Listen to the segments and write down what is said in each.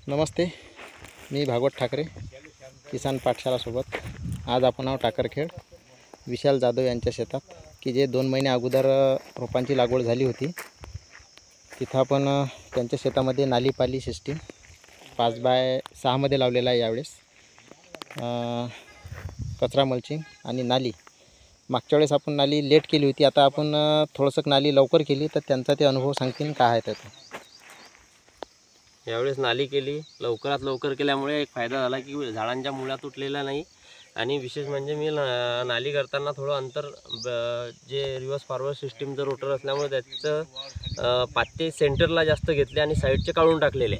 नमस्ते, मी भागवत ठाकरे, किसान पाठशालासोबत आज आपण आहोत टाकरखेड विशाल जाधव यांच्या शेतात, की जे 2 महिने अगोदर रोपांची लागवड झाली होती. तिथं आपण त्यांच्या शेतामध्ये नाली पाली सिस्टीम 5x6 मध्ये लावलेला आहे. यावेळेस कचरा मल्चिंग आणि नाली. मागच्या वेळेस आपण नाली लेट केली होती, आता आपण थोडंसं नाली लवकर केली, तर त्यांचा ते अनुभव सांगतील काय आहे त्याचा. यावेळेस नाली केली, लवकरात लवकर केल्यामुळे एक फायदा झाला की झाडांच्या मुळा तुटलेला नाही. आणि विशेष म्हणजे मी नाली करताना थोडं अंतर जे रिव्हर्स फॉरवर्ड सिस्टीमचं रोटर असल्यामुळे त्याचं पाते सेंटरला जास्त घेतले आणि साईडचे काढून टाकलेले.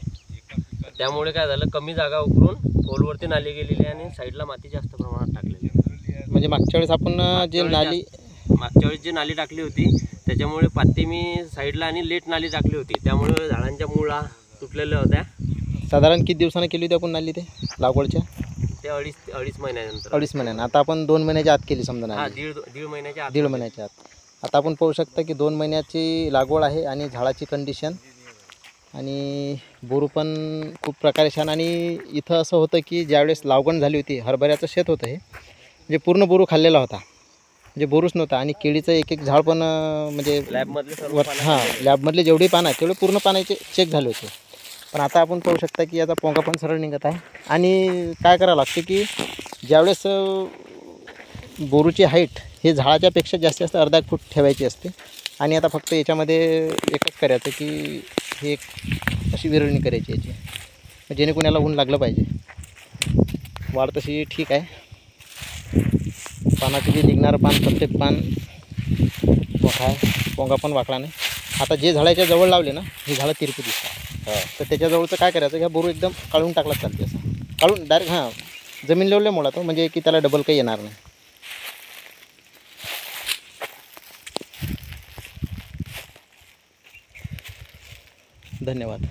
त्यामुळे काय झालं, कमी जागा उकरून खोलवरती नाली गेलेली आणि साईडला माती जास्त प्रमाणात टाकलेली. म्हणजे मागच्या वेळेस आपण मागच्या वेळेस जी नाली टाकली होती त्याच्यामुळे पाते मी साईडला आणि लेट नाली टाकली होती, त्यामुळे झाडांच्या मुळा तुटलेल्या होत्या. साधारण किती दिवसांनी केली होती आपण नाली ते लागवडच्या? ते अडीच महिन्यानंतर. 2.5 महिन्यानं. आता आपण 2 महिन्याच्या आत केली समजा नाली. दीड महिन्याच्या आत. 1.5 महिन्याच्या आत. आता आपण पाहू शकता की 2 महिन्याची लागवड आहे आणि झाडाची कंडिशन आणि बोरू पण खूप प्रकारे छान. आणि इथं असं होतं की ज्यावेळेस लागवड झाली होती, हरभऱ्याचं शेत होतं हे, म्हणजे पूर्ण बोरू खाल्लेला होता, म्हणजे बोरूच नव्हता. आणि केळीचं एक झाड पण म्हणजे लॅबमधले जेवढी पानं आहेत तेवढे पूर्ण पाण्याचे चेक झाले होते. पण आता आपण पाहू शकता की याचा पोंगा पण सरळ निघत आहे. आणि काय करावं लागते की ज्यावेळेस बोरूची हाईट हे झाडाच्यापेक्षा जास्त अर्धा फूट ठेवायची असते. आणि आता फक्त याच्यामध्ये एकच करायचं की हे एक अशी विरळणी करायची याची, जेणेकरून याला ऊन लागलं पाहिजे. वाढ तशी ठीक आहे, पानाचं जे निघणारं पान प्रत्येक पान मोठा आहे, पोंगा पण वाकला नाही. आता जे झाडाच्या जवळ लावले ना, हे झाडं तिरपी दिसतात. तर त्याच्याजवळचं काय करायचं, ह्या बोरू एकदम काढून टाकला चालते, असं काढून डायरेक्ट जमीन लेवलला मोडा तो, म्हणजे की त्याला डबल काही येणार नाही. धन्यवाद.